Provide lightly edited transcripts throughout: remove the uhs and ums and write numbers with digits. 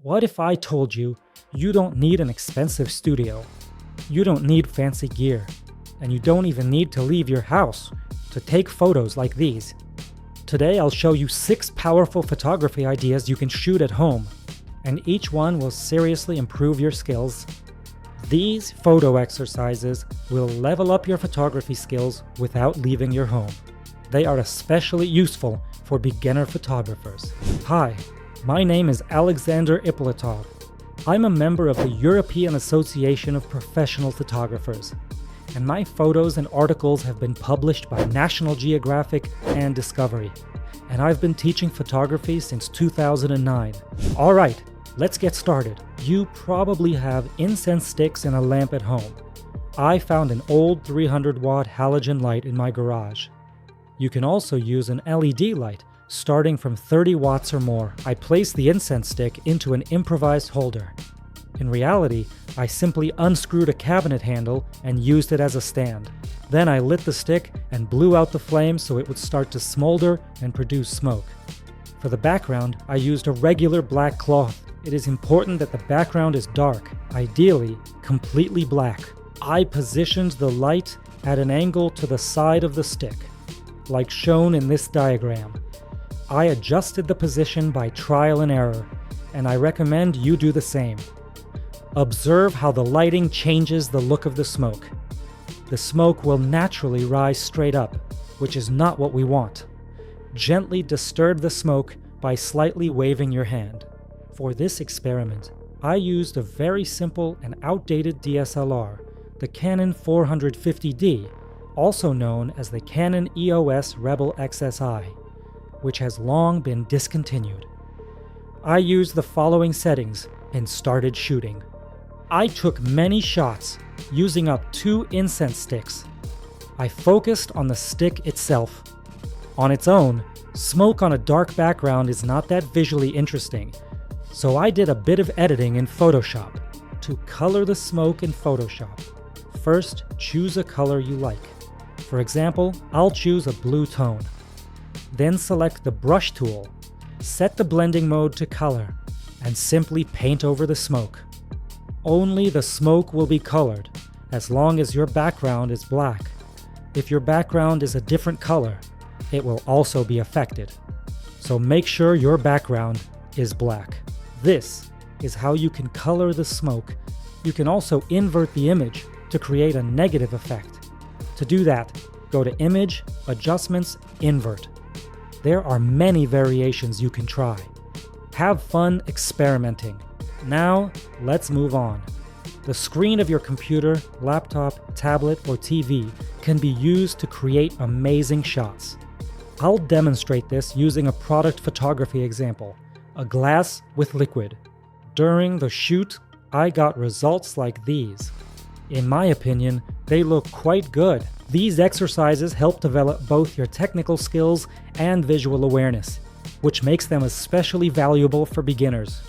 What if I told you you don't need an expensive studio, you don't need fancy gear, and you don't even need to leave your house to take photos like these? Today I'll show you 6 powerful photography ideas you can shoot at home, and each one will seriously improve your skills. These photo exercises will level up your photography skills without leaving your home. They are especially useful for beginner photographers. Hi, my name is Alexander Ippolitov. I'm a member of the European Association of Professional Photographers, and my photos and articles have been published by National Geographic and Discovery, and I've been teaching photography since 2009. Alright, let's get started. You probably have incense sticks and a lamp at home. I found an old 300-watt halogen light in my garage. You can also use an LED light, starting from 30 watts or more. I placed the incense stick into an improvised holder. In reality, I simply unscrewed a cabinet handle and used it as a stand. Then I lit the stick and blew out the flame so it would start to smolder and produce smoke. For the background, I used a regular black cloth. It is important that the background is dark, ideally completely black. I positioned the light at an angle to the side of the stick, like shown in this diagram. I adjusted the position by trial and error, and I recommend you do the same. Observe how the lighting changes the look of the smoke. The smoke will naturally rise straight up, which is not what we want. Gently disturb the smoke by slightly waving your hand. For this experiment, I used a very simple and outdated DSLR, the Canon 450D, also known as the Canon EOS Rebel XSI, which has long been discontinued. I used the following settings and started shooting. I took many shots using up 2 incense sticks. I focused on the stick itself. On its own, smoke on a dark background is not that visually interesting, so I did a bit of editing in Photoshop to color the smoke in Photoshop. First, choose a color you like. For example, I'll choose a blue tone. Then select the brush tool, set the blending mode to color, and simply paint over the smoke. Only the smoke will be colored, as long as your background is black. If your background is a different color, it will also be affected. So make sure your background is black. This is how you can color the smoke. You can also invert the image to create a negative effect. To do that, go to Image, Adjustments, Invert. There are many variations you can try. Have fun experimenting. Now, let's move on. The screen of your computer, laptop, tablet, or TV can be used to create amazing shots. I'll demonstrate this using a product photography example, a glass with liquid. During the shoot, I got results like these. In my opinion, they look quite good. These exercises help develop both your technical skills and visual awareness, which makes them especially valuable for beginners.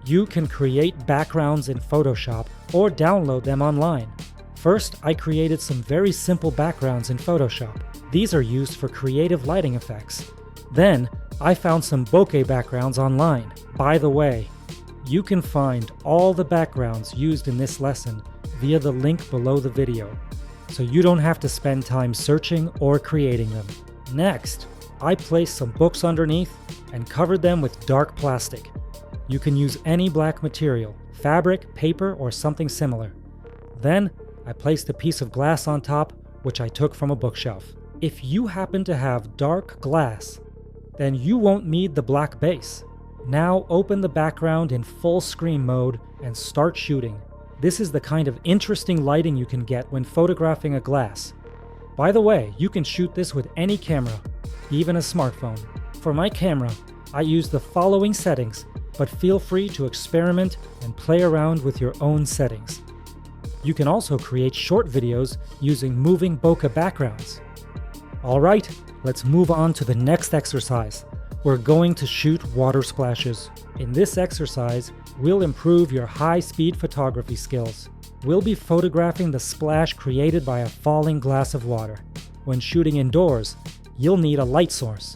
You can create backgrounds in Photoshop or download them online. First, I created some very simple backgrounds in Photoshop. These are used for creative lighting effects. Then, I found some bokeh backgrounds online. By the way, you can find all the backgrounds used in this lesson via the link below the video, so you don't have to spend time searching or creating them. Next, I placed some books underneath and covered them with dark plastic. You can use any black material, fabric, paper, or something similar. Then, I placed a piece of glass on top, which I took from a bookshelf. If you happen to have dark glass, then you won't need the black base. Now open the background in full screen mode and start shooting. This is the kind of interesting lighting you can get when photographing a glass. By the way, you can shoot this with any camera, even a smartphone. For my camera, I use the following settings, but feel free to experiment and play around with your own settings. You can also create short videos using moving bokeh backgrounds. Alright, let's move on to the next exercise. We're going to shoot water splashes. In this exercise, we'll improve your high-speed photography skills. We'll be photographing the splash created by a falling glass of water. When shooting indoors, you'll need a light source.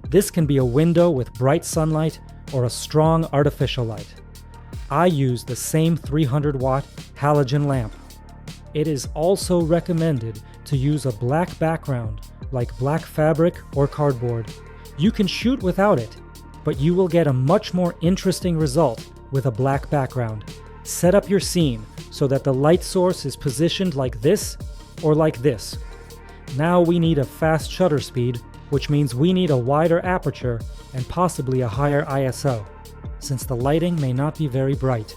This can be a window with bright sunlight or a strong artificial light. I use the same 300-watt halogen lamp. It is also recommended to use a black background, like black fabric or cardboard. You can shoot without it, but you will get a much more interesting result with a black background. Set up your scene so that the light source is positioned like this or like this. Now we need a fast shutter speed, which means we need a wider aperture and possibly a higher ISO, since the lighting may not be very bright.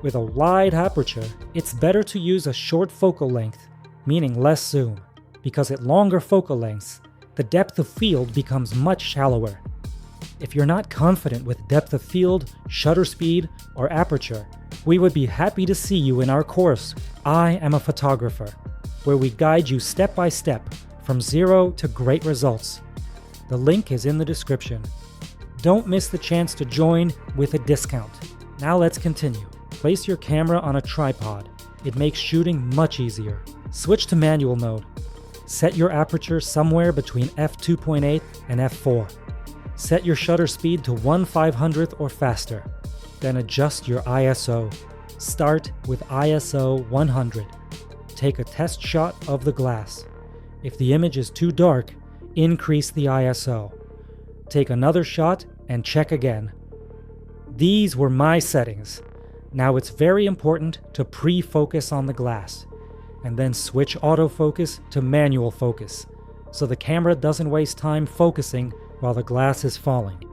With a wide aperture, it's better to use a short focal length, meaning less zoom, because at longer focal lengths, the depth of field becomes much shallower. If you're not confident with depth of field, shutter speed, or aperture, we would be happy to see you in our course, I Am a Photographer, where we guide you step by step from zero to great results. The link is in the description. Don't miss the chance to join with a discount. Now let's continue. Place your camera on a tripod. It makes shooting much easier. Switch to manual mode. Set your aperture somewhere between f2.8 and f4. Set your shutter speed to 1/500th or faster. Then adjust your ISO. Start with ISO 100. Take a test shot of the glass. If the image is too dark, increase the ISO. Take another shot and check again. These were my settings. Now it's very important to pre-focus on the glass, and then switch autofocus to manual focus, so the camera doesn't waste time focusing while the glass is falling.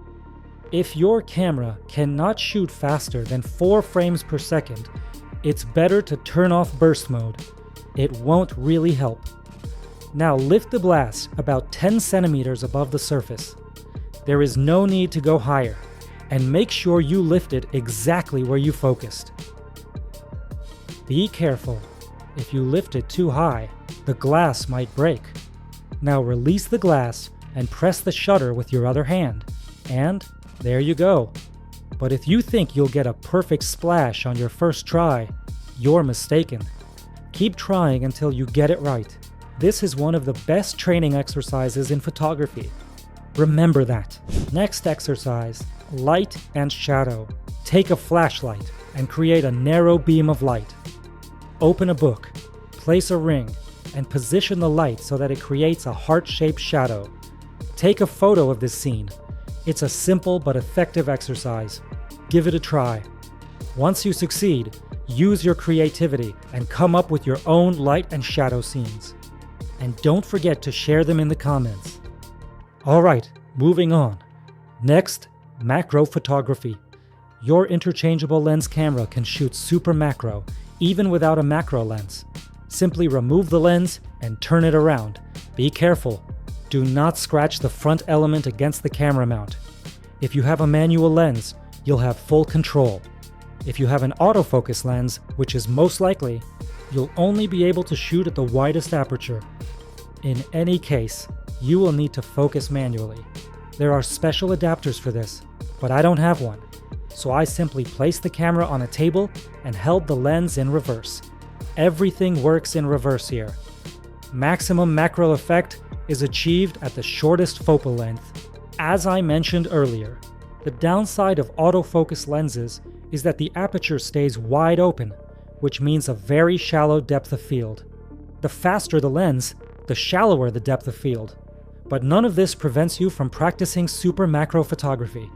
If your camera cannot shoot faster than 4 frames per second, it's better to turn off burst mode. It won't really help. Now lift the glass about 10 centimeters above the surface. There is no need to go higher, and make sure you lift it exactly where you focused. Be careful. If you lift it too high, the glass might break. Now release the glass and press the shutter with your other hand, and there you go. But if you think you'll get a perfect splash on your first try, you're mistaken. Keep trying until you get it right. This is one of the best training exercises in photography. Remember that. Next exercise, light and shadow. Take a flashlight and create a narrow beam of light. Open a book, place a ring, and position the light so that it creates a heart-shaped shadow. Take a photo of this scene. It's a simple but effective exercise. Give it a try. Once you succeed, use your creativity and come up with your own light and shadow scenes. And don't forget to share them in the comments. Alright, moving on. Next, macro photography. Your interchangeable lens camera can shoot super macro, even without a macro lens. Simply remove the lens and turn it around. Be careful. Do not scratch the front element against the camera mount. If you have a manual lens, you'll have full control. If you have an autofocus lens, which is most likely, you'll only be able to shoot at the widest aperture. In any case, you will need to focus manually. There are special adapters for this, but I don't have one. So I simply placed the camera on a table and held the lens in reverse. Everything works in reverse here. Maximum macro effect is achieved at the shortest focal length. As I mentioned earlier, the downside of autofocus lenses is that the aperture stays wide open, which means a very shallow depth of field. The faster the lens, the shallower the depth of field. But none of this prevents you from practicing super macro photography.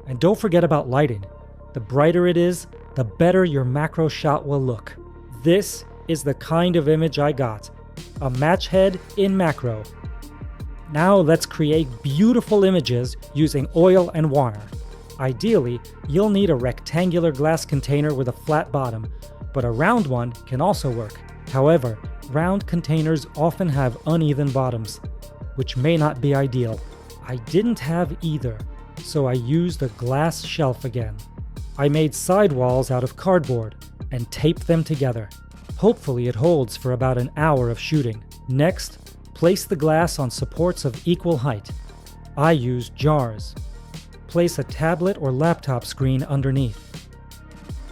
And don't forget about lighting. The brighter it is, the better your macro shot will look. This is the kind of image I got. A match head in macro. Now let's create beautiful images using oil and water. Ideally, you'll need a rectangular glass container with a flat bottom, but a round one can also work. However, round containers often have uneven bottoms, which may not be ideal. I didn't have either, so I used a glass shelf again. I made sidewalls out of cardboard and taped them together. Hopefully it holds for about an hour of shooting. Next, place the glass on supports of equal height. I used jars. Place a tablet or laptop screen underneath.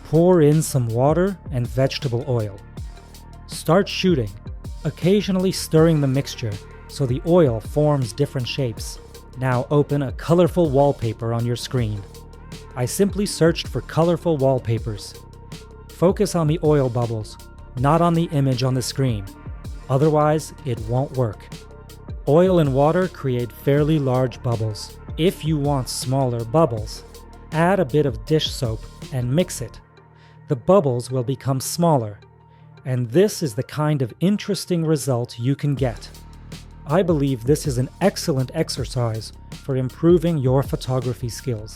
Pour in some water and vegetable oil. Start shooting, occasionally stirring the mixture so the oil forms different shapes. Now open a colorful wallpaper on your screen. I simply searched for colorful wallpapers. Focus on the oil bubbles, not on the image on the screen. Otherwise, it won't work. Oil and water create fairly large bubbles. If you want smaller bubbles, add a bit of dish soap and mix it. The bubbles will become smaller, and this is the kind of interesting result you can get. I believe this is an excellent exercise for improving your photography skills.